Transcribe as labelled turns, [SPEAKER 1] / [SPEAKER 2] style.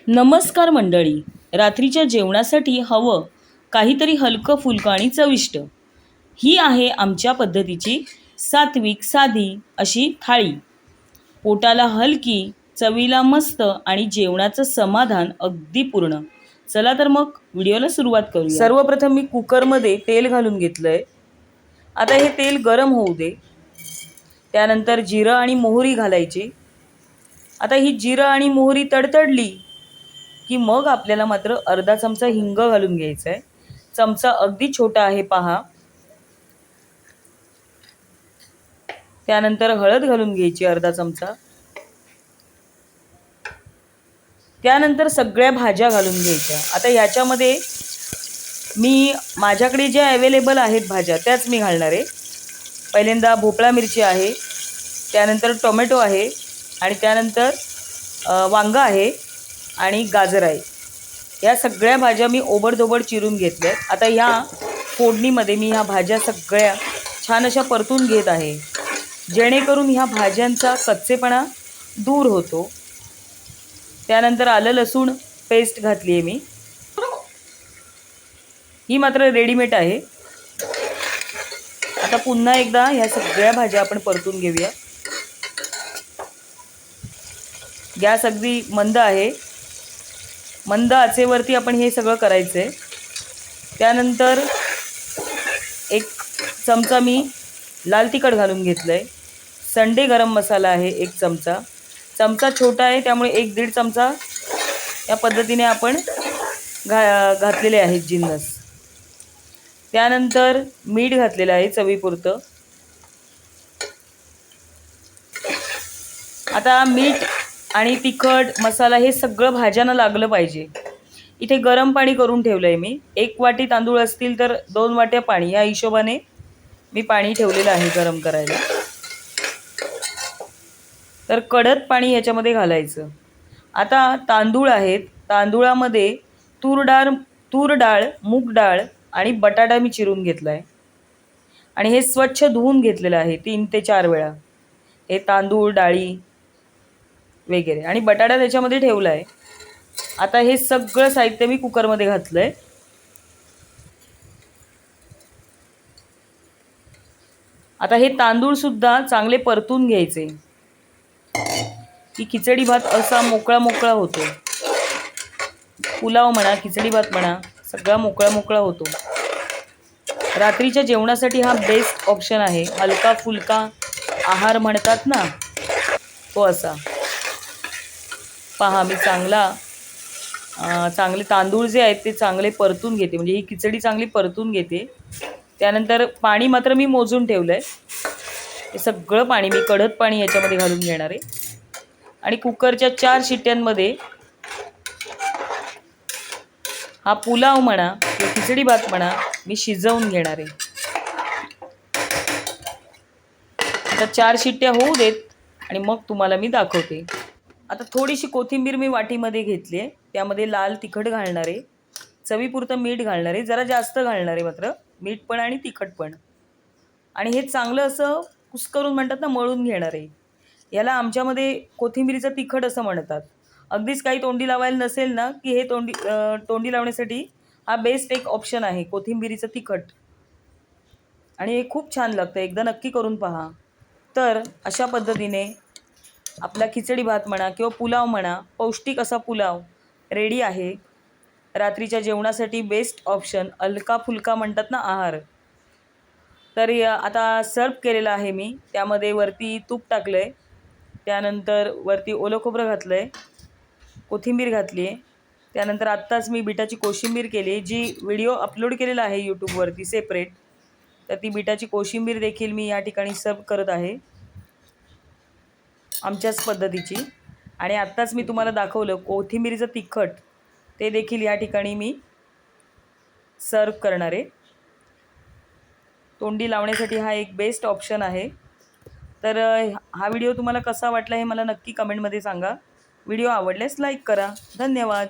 [SPEAKER 1] नमस्कार मंडळी. रात्रीच्या जेवणासाठी हवं काहीतरी हलकं फुलकं आणि चविष्ट. ही आहे आमच्या पद्धतीची सात्विक साधी अशी थाळी. पोटाला हलकी, चवीला मस्त आणि जेवणाचं समाधान अगदी पूर्ण. चला तर मग व्हिडिओला सुरुवात करूया. सर्वप्रथम मी कुकरमध्ये तेल घालून घेतलंय. आता हे तेल गरम होऊ दे. त्यानंतर जिरं आणि मोहरी घालायची. आता ही जिरं आणि मोहरी तडतडली की मग आपल्याला मात्र अर्धा चमचा हिंग घालून घ्यायचा आहे. चमचा अगदी छोटा आहे पहा. त्यानंतर हळद घालून घ्यायची अर्धा चमचा. त्यानंतर सगळ्या भाज्या घालून घ्यायच्या. आता याच्यामध्ये मी माझ्याकडे ज्या अवेलेबल आहेत भाज्या त्याच मी घालणार आहे. पहिल्यांदा भोपळा मिरची आहे, त्यानंतर टोमॅटो आहे आणि त्यानंतर वांगा आहे आणि गाजर आहे. या सगळ्या भाज्या मी ओबडधोबड चिरून घेतल्या. आता ह्या फोडणीमध्ये मी ह्या भाज्या सगळ्या छान अशा परतून घेत आहे, जेणेकरून ह्या भाज्यांचा कच्चेपणा दूर होतो. त्यानंतर आलं लसूण पेस्ट घातली आहे मी. ही मात्र रेडीमेड आहे. आता पुन्हा एकदा ह्या सगळ्या भाज्या आपण परतून घेऊया. गॅस अगदी मंद आहे. मंद आचेवरती आपण हे सगळं करायचं आहे. त्यानंतर एक चमचा मी लाल तिखट घालून घेतलं आहे. संडे गरम मसाला आहे एक चमचा. चमचा छोटा आहे त्यामुळे 1-1.5 चमचा या पद्धतीने आपण घातलेले आहेत जिन्नस. त्यानंतर मीठ घातलेलं आहे चवीपुरतं. आता मीठ आणि तिखट मसाला हे सगळं भाज्यांना लागलं पाहिजे. इथे गरम पाणी करून ठेवलं आहे मी. 1 वाटी तांदूळ असतील तर 2 वाट्या पाणी या हिशोबाने मी पाणी ठेवलेलं आहे गरम करायला. तर कडक पाणी याच्यामध्ये घालायचं. आता तांदूळ आहेत. तांदूळामध्ये तूर डाळ, मूग डाळ आणि बटाटा मी चिरून घेतला आहे आणि हे स्वच्छ धुवून घेतलेलं आहे 3 ते 4 वेळा. हे तांदूळ, डाळी वगैरे आणि बटाटा त्याच्यामध्ये ठेवला आहे. आता हे सगळं साहित्य मी कुकरमध्ये घातलं आहे. आता हे तांदूळसुद्धा चांगले परतून घ्यायचे की खिचडी भात असा मोकळा मोकळा होतो. पुलाव म्हणा, खिचडी भात म्हणा, सगळा मोकळा मोकळा होतो. रात्रीच्या जेवणासाठी हा बेस्ट ऑप्शन आहे. हलका फुलका आहार म्हणतात ना, तो असा. पहा मी चांगले तांदूळ जे आहेत ते चांगले परतून घेते, म्हणजे ही खिचडी चांगली परतून घेते. त्यानंतर पाणी मात्र मी मोजून ठेवलं आहे. हे सगळं पाणी मी कडक पाणी याच्यामध्ये घालून घेणार आहे आणि कुकरच्या 4 शिट्ट्यांमध्ये हा पुलाव म्हणा किंवा खिचडी भात म्हणा मी शिजवून घेणार आहे. आता 4 शिट्ट्या होऊ देत आणि मग तुम्हाला मी दाखवते. आता थोडीशी कोथिंबीर मी वाटीमध्ये घेतली आहे. त्यामध्ये लाल तिखट घालणार आहे, चवीपुरतं मीठ घालणार आहे, जरा जास्त घालणार आहे मात्र मीठ पण आणि तिखट पण. आणि हे चांगलं असं कुस्करून म्हणतात ना, मळून घेणार आहे. याला आमच्यामध्ये कोथिंबीरीचं तिखट असं म्हणतात. अगदीच काही तोंडी लावायला नसेल ना की हे तोंडी लावण्यासाठी हा बेस्ट एक ऑप्शन आहे कोथिंबीरीचं तिखट. आणि हे खूप छान लागतं, एकदा नक्की करून पहा. तर अशा पद्धतीने आपला खिचडी भात म्हणा किंवा पुलाव म्हणा, पौष्टिक असा पुलाव रेडी आहे. रात्रीच्या जेवणासाठी बेस्ट ऑप्शन, हलका फुलका म्हणतात ना आहार. तर आता सर्व केलेला आहे मी. त्यामध्ये वरती तूप टाकलं आहे, त्यानंतर वरती ओलं खोबरं घातलं आहे, कोथिंबीर घातली आहे. त्यानंतर आत्ताच मी बिटाची कोशिंबीर केली आहे, जी व्हिडिओ अपलोड केलेला आहे यूट्यूबवरती सेपरेट. तर ती बिटाची कोशिंबीर देखील मी या ठिकाणी सर्व करत आहे आमच्याच पद्धतीची. आणि आत्ताच मी तुम्हाला दाखवलं कोथिंबीरीचं तिखट, ते देखील या ठिकाणी मी सर्व करणार आहे. तोंडी लावण्यासाठी हा एक बेस्ट ऑप्शन आहे. तर हा व्हिडिओ तुम्हाला कसा वाटला हे मला नक्की कमेंटमध्ये सांगा. व्हिडिओ आवडल्यास लाईक करा. धन्यवाद.